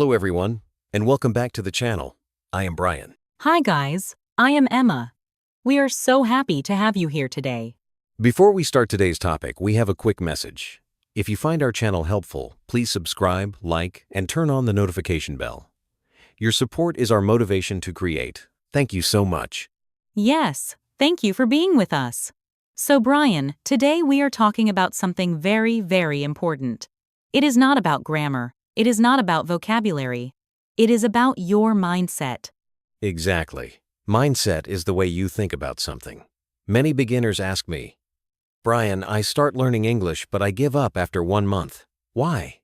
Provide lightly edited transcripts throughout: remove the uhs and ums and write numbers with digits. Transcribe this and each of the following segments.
Hello everyone, and welcome back to the channel. I am Brian. Hi guys, I am Emma. We are so happy to have you here today. Before we start today's topic, we have a quick message. If you find our channel helpful, please subscribe, like, and turn on the notification bell. Your support is our motivation to create. Thank you so much. Yes, thank you for being with us. So Brian, today we are talking about something very, very important. It is not about grammar. It is not about vocabulary. It is about your mindset. Exactly. Mindset is the way you think about something. Many beginners ask me, Brian, I start learning English, but I give up after 1 month. Why?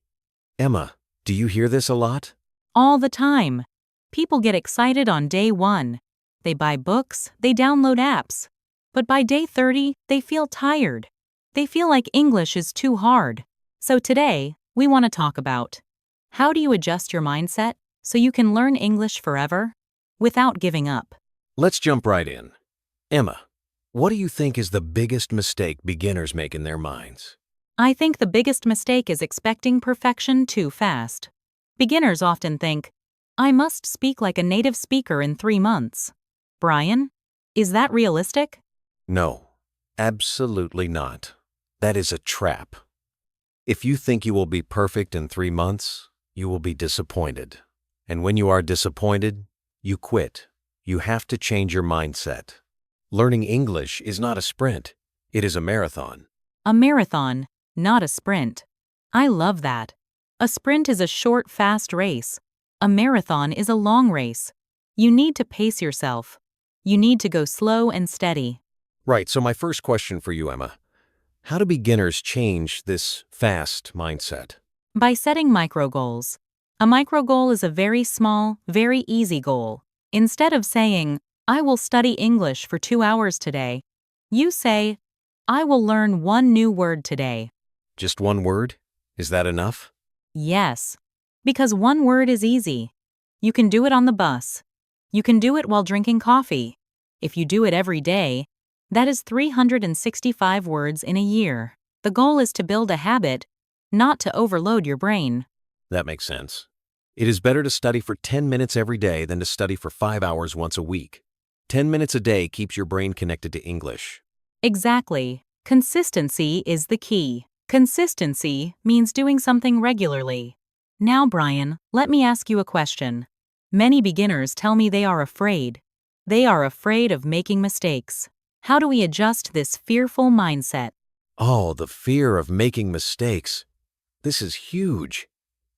Emma, do you hear this a lot? All the time. People get excited on day 1. They buy books, they download apps. But by day 30, they feel tired. They feel like English is too hard. So today, we want to talk about how do you adjust your mindset so you can learn English forever without giving up? Let's jump right in. Emma, what do you think is the biggest mistake beginners make in their minds? I think the biggest mistake is expecting perfection too fast. Beginners often think, I must speak like a native speaker in 3 months. Brian, is that realistic? No, absolutely not. That is a trap. If you think you will be perfect in 3 months, you will be disappointed. And when you are disappointed, you quit. You have to change your mindset. Learning English is not a sprint. It is a marathon. A marathon, not a sprint. I love that. A sprint is a short, fast race. A marathon is a long race. You need to pace yourself. You need to go slow and steady. Right, so my first question for you, Emma. How do beginners change this fast mindset? By setting micro goals. A micro goal is a very small, very easy goal. Instead of saying, I will study English for 2 hours today, you say, I will learn 1 new word today. Just 1 word? Is that enough? Yes, because 1 word is easy. You can do it on the bus. You can do it while drinking coffee. If you do it every day, that is 365 words in a year. The goal is to build a habit, not to overload your brain. That makes sense. It is better to study for 10 minutes every day than to study for 5 hours once a week. 10 minutes a day keeps your brain connected to English. Exactly. Consistency is the key. Consistency means doing something regularly. Now, Brian, let me ask you a question. Many beginners tell me they are afraid. They are afraid of making mistakes. How do we adjust this fearful mindset? Oh, the fear of making mistakes. This is huge.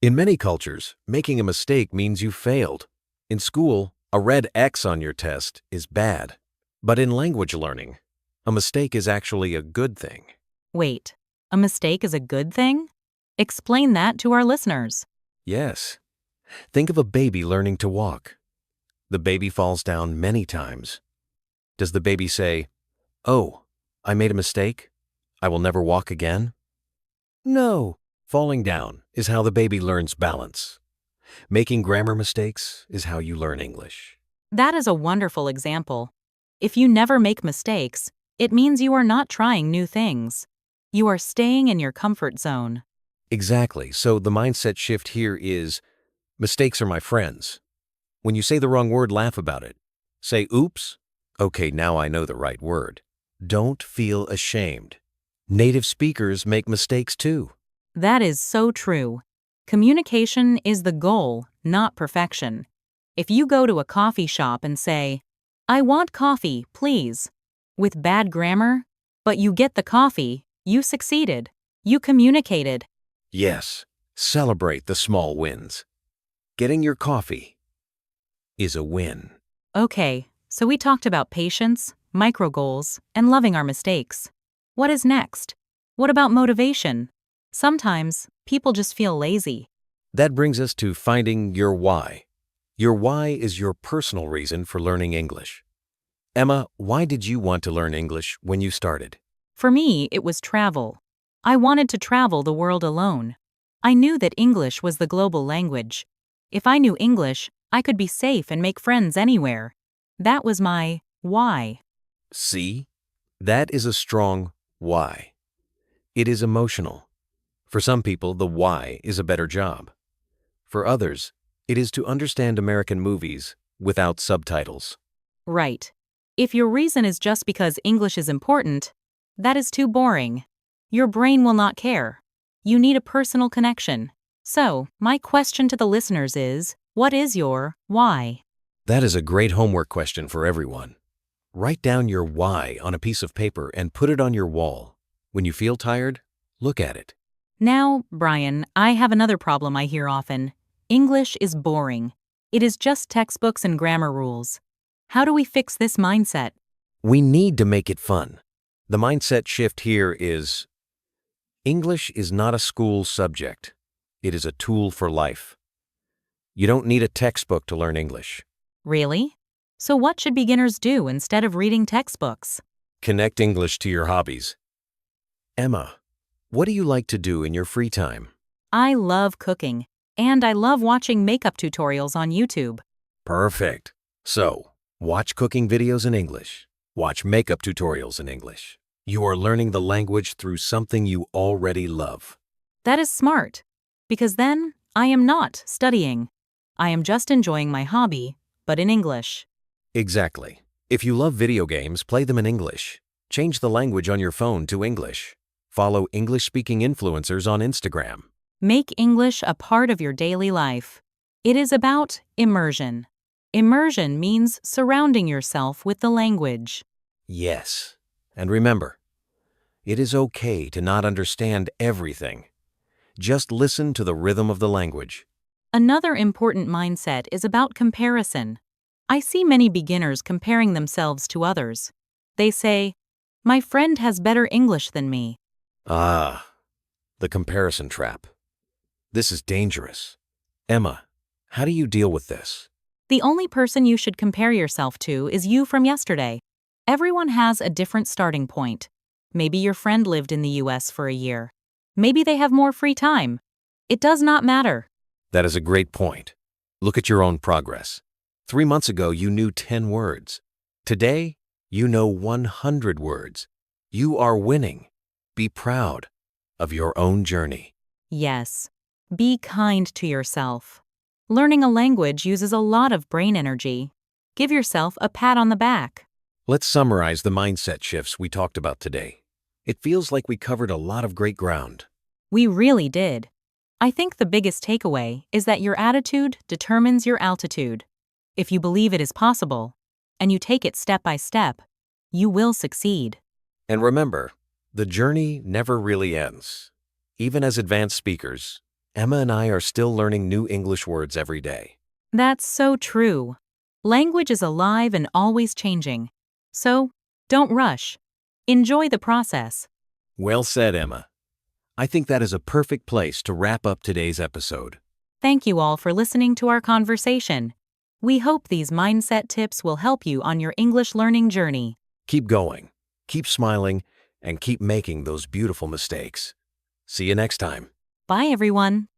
In many cultures, making a mistake means you failed. In school, a red X on your test is bad. But in language learning, a mistake is actually a good thing. Wait, a mistake is a good thing? Explain that to our listeners. Yes. Think of a baby learning to walk. The baby falls down many times. Does the baby say, "Oh, I made a mistake. I will never walk again"? No. Falling down is how the baby learns balance. Making grammar mistakes is how you learn English. That is a wonderful example. If you never make mistakes, it means you are not trying new things. You are staying in your comfort zone. Exactly. So the mindset shift here is, mistakes are my friends. When you say the wrong word, laugh about it. Say, oops. Okay, now I know the right word. Don't feel ashamed. Native speakers make mistakes too. That is so true. Communication is the goal, not perfection. If you go to a coffee shop and say, I want coffee, please, with bad grammar, but you get the coffee, you succeeded. You communicated. Yes, celebrate the small wins. Getting your coffee is a win. Okay, so we talked about patience, micro goals, and loving our mistakes. What is next? What about motivation? Sometimes, people just feel lazy. That brings us to finding your why. Your why is your personal reason for learning English. Emma, why did you want to learn English when you started? For me, it was travel. I wanted to travel the world alone. I knew that English was the global language. If I knew English, I could be safe and make friends anywhere. That was my why. See? That is a strong why. It is emotional. For some people, the why is a better job. For others, It is to understand American movies without subtitles. Right. If your reason is just because English is important, that is too boring. Your brain will not care. You need a personal connection. So, my question to the listeners is, what is your why? That is a great homework question for everyone. Write down your why on a piece of paper and put it on your wall. When you feel tired, look at it. Now, Brian, I have another problem I hear often. English is boring. It is just textbooks and grammar rules. How do we fix this mindset? We need to make it fun. The mindset shift here is English is not a school subject. It is a tool for life. You don't need a textbook to learn English. Really? So what should beginners do instead of reading textbooks? Connect English to your hobbies. Emma, what do you like to do in your free time? I love cooking, and I love watching makeup tutorials on YouTube. Perfect. So, watch cooking videos in English. Watch makeup tutorials in English. You are learning the language through something you already love. That is smart, because then I am not studying. I am just enjoying my hobby, but in English. Exactly. If you love video games, play them in English. Change the language on your phone to English. Follow English-speaking influencers on Instagram. Make English a part of your daily life. It is about immersion. Immersion means surrounding yourself with the language. Yes. And remember, it is okay to not understand everything. Just listen to the rhythm of the language. Another important mindset is about comparison. I see many beginners comparing themselves to others. They say, "My friend has better English than me." Ah, the comparison trap. This is dangerous. Emma, how do you deal with this? The only person you should compare yourself to is you from yesterday. Everyone has a different starting point. Maybe your friend lived in the US for a year. Maybe they have more free time. It does not matter. That is a great point. Look at your own progress. 3 months ago, you knew 10 words. Today, you know 100 words. You are winning. Be proud of your own journey. Yes. Be kind to yourself. Learning a language uses a lot of brain energy. Give yourself a pat on the back. Let's summarize the mindset shifts we talked about today. It feels like we covered a lot of great ground. We really did. I think the biggest takeaway is that your attitude determines your altitude. If you believe it is possible, and you take it step by step, you will succeed. And remember, the journey never really ends. Even as advanced speakers, Emma and I are still learning new English words every day. That's so true. Language is alive and always changing. So, don't rush. Enjoy the process. Well said, Emma. I think that is a perfect place to wrap up today's episode. Thank you all for listening to our conversation. We hope these mindset tips will help you on your English learning journey. Keep going, keep smiling, and keep making those beautiful mistakes. See you next time. Bye, everyone.